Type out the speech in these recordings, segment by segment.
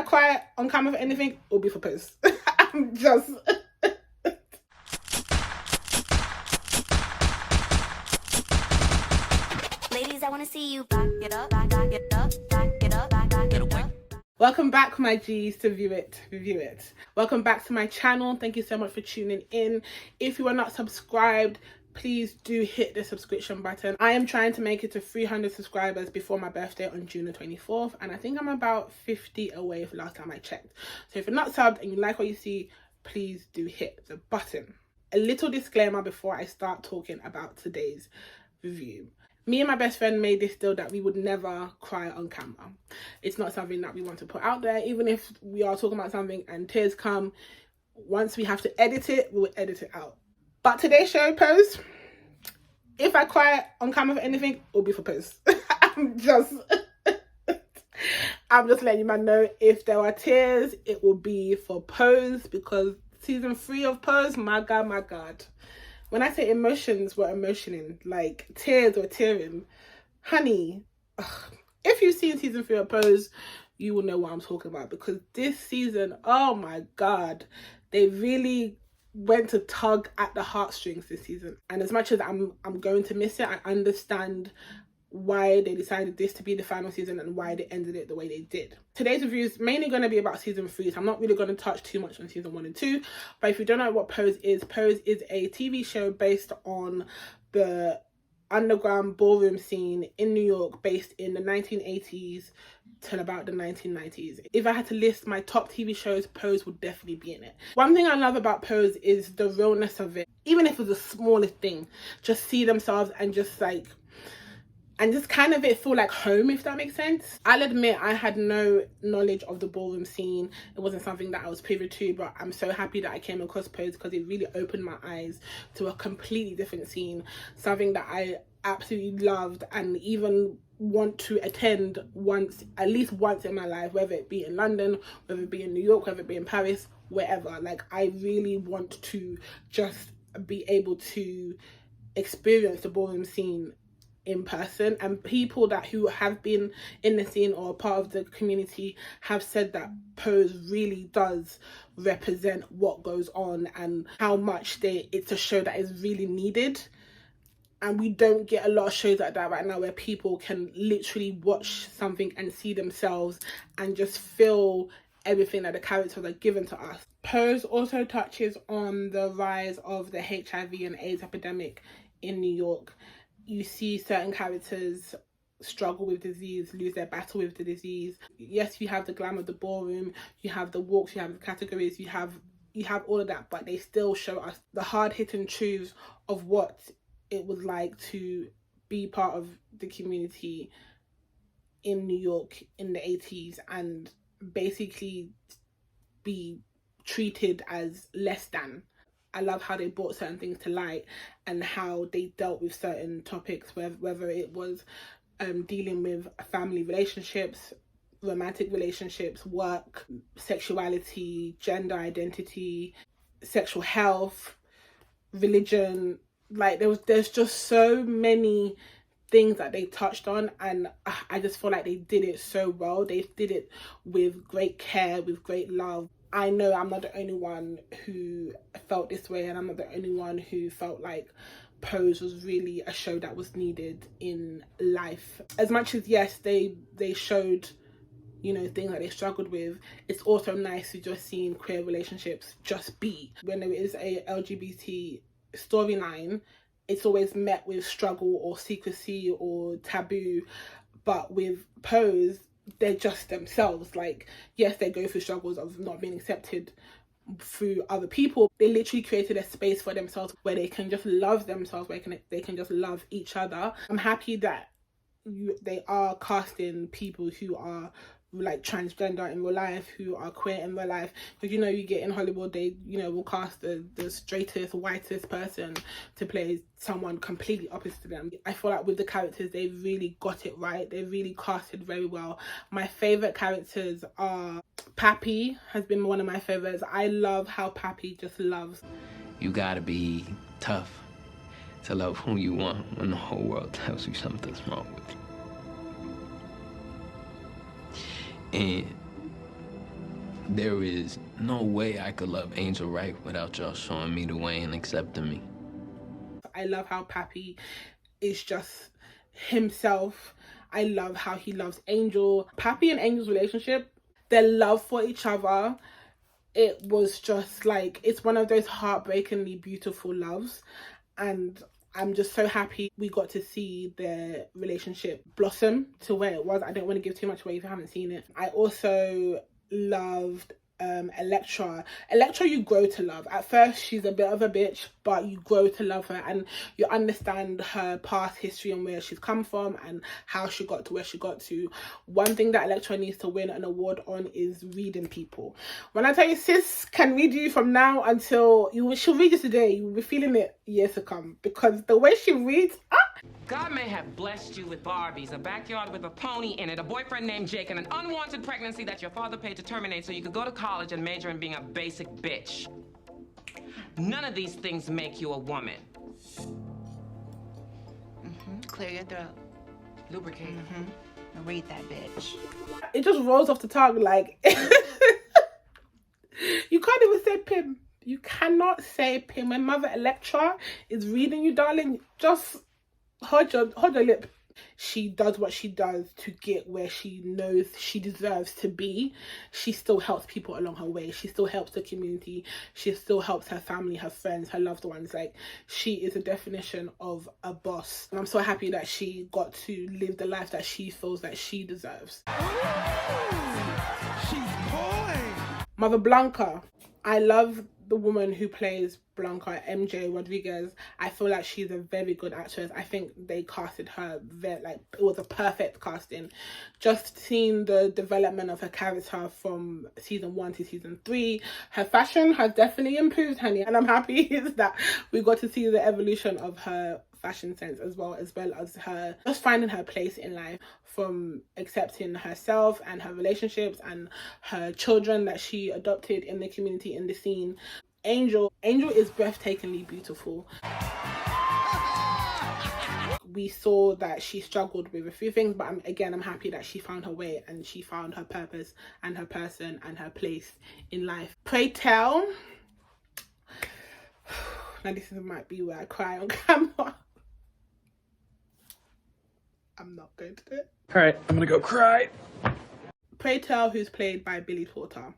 cry on camera for anything, it'll be for Pose. I'm just... Ladies, I want to see you back it up, back it up, back it up, back it up. Welcome back, my G's, to View It, Review It. Welcome back to my channel. Thank you so much for tuning in. If you are not subscribed, please do hit the subscription button. I am trying to make it to 300 subscribers before my birthday on June the 24th. And I think I'm about 50 away from last time I checked. So if you're not subbed and you like what you see, please do hit the button. A little disclaimer before I start talking about today's review. Me and my best friend made this deal that we would never cry on camera. It's not something that we want to put out there. Even if we are talking about something and tears come, once we have to edit it, we'll edit it out. But today's show, Pose, if I cry on camera for anything, it'll be for Pose. I'm just letting you man know, if there are tears, it will be for Pose, because season 3 of Pose, my God. When I say emotions were emotioning, like tears were tearing, honey, if you've seen season 3 of Pose, you will know what I'm talking about, because this season, oh my God, they really went to tug at the heartstrings this season. And as much as I'm going to miss it, I understand why they decided this to be the final season and why they ended it the way they did. Today's review is mainly going to be about season 3, so I'm not really going to touch too much on season 1 and 2. But if you don't know what Pose is a TV show based on the underground ballroom scene in New York, based in the 1980s till about the 1990s. If I had to list my top TV shows, Pose would definitely be in it. One thing I love about Pose is the realness of it. Even if it was the smallest thing, just see themselves and just kind of it feel like home, if that makes sense. I'll admit I had no knowledge of the ballroom scene. It wasn't something that I was privy to, but I'm so happy that I came across Pose, because it really opened my eyes to a completely different scene, something that I absolutely loved and even want to attend at least once in my life, whether it be in London, whether it be in New York, whether it be in Paris, wherever. Like, I really want to just be able to experience the ballroom scene in person. And people who have been in the scene or part of the community have said that Pose really does represent what goes on and how much it's a show that is really needed. And we don't get a lot of shows like that right now, where people can literally watch something and see themselves and just feel everything that the characters are given to us. Pose also touches on the rise of the HIV and AIDS epidemic in New York. You see certain characters struggle with disease, lose their battle with the disease. Yes, you have the glam of the ballroom, you have the walks, you have the categories, you have all of that, but they still show us the hard-hitting truths of what it was like to be part of the community in New York in the 80s and basically be treated as less than. I love how they brought certain things to light and how they dealt with certain topics, whether it was dealing with family relationships, romantic relationships, work, sexuality, gender identity, sexual health, religion. Like, there's just so many things that they touched on, and I just feel like they did it so well. They did it with great care, with great love. I know I'm not the only one who felt this way, and I'm not the only one who felt like Pose was really a show that was needed in life. As much as, yes, they showed, things that they struggled with, it's also nice to just see queer relationships just be. When there is a LGBT storyline, it's always met with struggle or secrecy or taboo, but with Pose, they're just themselves. Like, yes, they go through struggles of not being accepted through other people. They literally created a space for themselves where they can just love themselves, where they can just love each other. I'm happy that they are casting people who are like transgender in real life, who are queer in real life, because you get in Hollywood, they will cast the straightest, whitest person to play someone completely opposite to them. I feel like with the characters, they really got it right. They really casted very well. My favorite characters are Pappy has been one of my favorites. I love how Pappy just loves. You gotta be tough to love who you want when the whole world tells you something's wrong with you. And There is no way I could love Angel right without y'all showing me the way and accepting me. I love how Pappy is just himself. I love how he loves Angel. Pappy and Angel's relationship, their love for each other, it was just like, it's one of those heartbreakingly beautiful loves. And I'm just so happy we got to see their relationship blossom to where it was. I don't want to give too much away if you haven't seen it. I also loved Electra. Electra, you grow to love. At first she's a bit of a bitch, but you grow to love her and you understand her past history and where she's come from and how she got to where she got to. One thing that Electra needs to win an award on is reading people. When I tell you sis can read you from now until she'll read you today, you'll be feeling it years to come, because the way she reads, God may have blessed you with Barbies, a backyard with a pony in it, a boyfriend named Jake, and an unwanted pregnancy that your father paid to terminate so you could go to college and major in being a basic bitch. None of these things make you a woman. Clear your throat. Lubricate. And read that bitch. it just rolls off the tongue like you can't even say Pim. You cannot say Pim. When Mother Electra is reading you, darling, just hold your lip. She does what she does to get where she knows she deserves to be. She still helps people along her way. She still helps the community. She still helps her family, her friends, her loved ones. Like, she is a definition of a boss. And I'm so happy that she got to live the life that she feels that she deserves. She's coy. Mother Blanca. I love the woman who plays Blanca, MJ Rodriguez. I feel like she's a very good actress. I think they casted her very, like, it was a perfect casting. Just seeing the development of her character from season 1 to season 3, her fashion has definitely improved, honey, and I'm happy that we got to see the evolution of her fashion sense as well as her just finding her place in life, from accepting herself and her relationships and her children that she adopted in the community, in the scene. Angel is breathtakingly beautiful. We saw that she struggled with a few things, but I'm happy that she found her way and she found her purpose and her person and her place in life. Pray tell. Now this might be where I cry on camera. I'm not going to do it. All right, I'm gonna go cry. Pray tell, who's played by Billy Porter.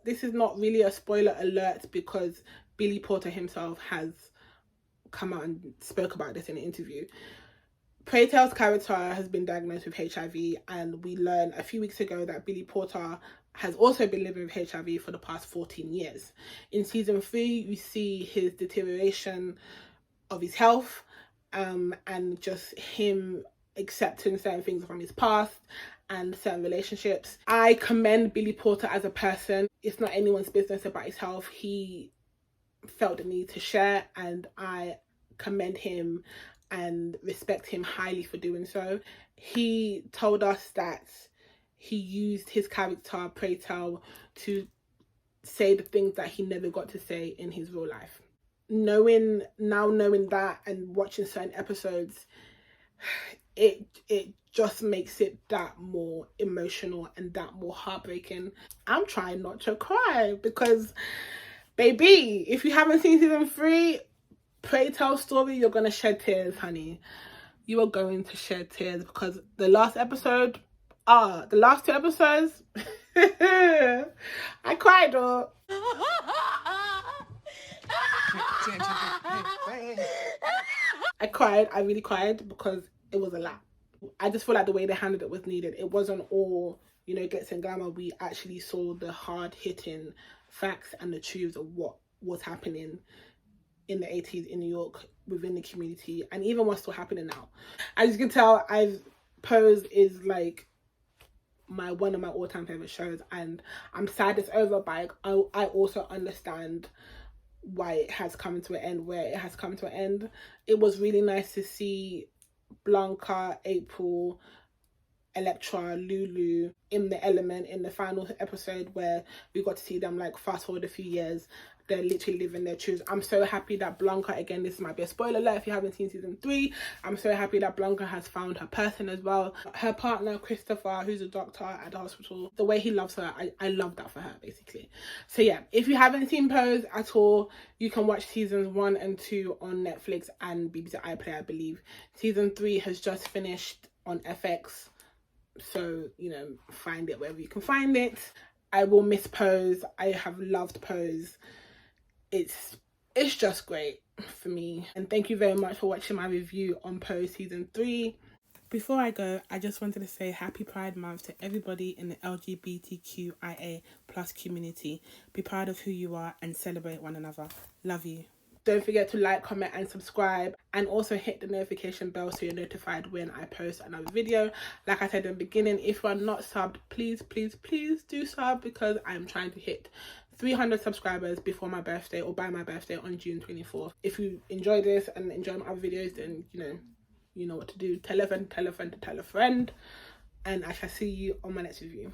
This is not really a spoiler alert because Billy Porter himself has come out and spoke about this in an interview. Pray tell's character has been diagnosed with HIV, and we learned a few weeks ago that Billy Porter has also been living with HIV for the past 14 years. In season 3, you see his deterioration of his health, and just him accepting certain things from his past and certain relationships. I commend Billy Porter as a person. It's not anyone's business about his health. He felt the need to share, and I commend him and respect him highly for doing so. He told us that he used his character, Pray Tell, to say the things that he never got to say in his real life. Knowing that and watching certain episodes, it just makes it that more emotional and that more heartbreaking. I'm trying not to cry because, baby, if you haven't seen season 3, Pray Tell story, you're gonna shed tears, honey. You are going to shed tears because the last two episodes, I cried, though. I cried. I really cried because it was a lot. I just feel like the way they handled it was needed. It wasn't all, glitz and glamour. We actually saw the hard-hitting facts and the truths of what was happening in the 80s in New York within the community, and even what's still happening now. As you can tell, Pose is like one of my all-time favorite shows, and I'm sad it's over, but I also understand why it has come to an end where it has come to an end. It was really nice to see Blanca, April, Electra, Lulu in The Element in the final episode, where we got to see them like fast forward a few years. They're literally living their truths. I'm so happy that Blanca, again, this might be a spoiler alert if you haven't seen season 3, I'm so happy that Blanca has found her person as well. Her partner, Christopher, who's a doctor at the hospital, the way he loves her, I love that for her, basically. So yeah, if you haven't seen Pose at all, you can watch seasons 1 and 2 on Netflix and BBC iPlayer, I believe. Season 3 has just finished on FX, so, you know, find it wherever you can find it. I will miss Pose. I have loved Pose. It's just great for me. And thank you very much for watching my review on Pose season 3. Before I go, I just wanted to say happy Pride Month to everybody in the LGBTQIA plus community. Be proud of who you are and celebrate one another. Love you. Don't forget to like, comment and subscribe, and also hit the notification bell so you're notified when I post another video. Like I said in the beginning, if you are not subbed, please do sub, because I'm trying to hit 300 subscribers before my birthday, or by my birthday on June 24th. If you enjoy this and enjoy my other videos, then you know what to do. Tell a friend to tell a friend to tell a friend, and I shall see you on my next review.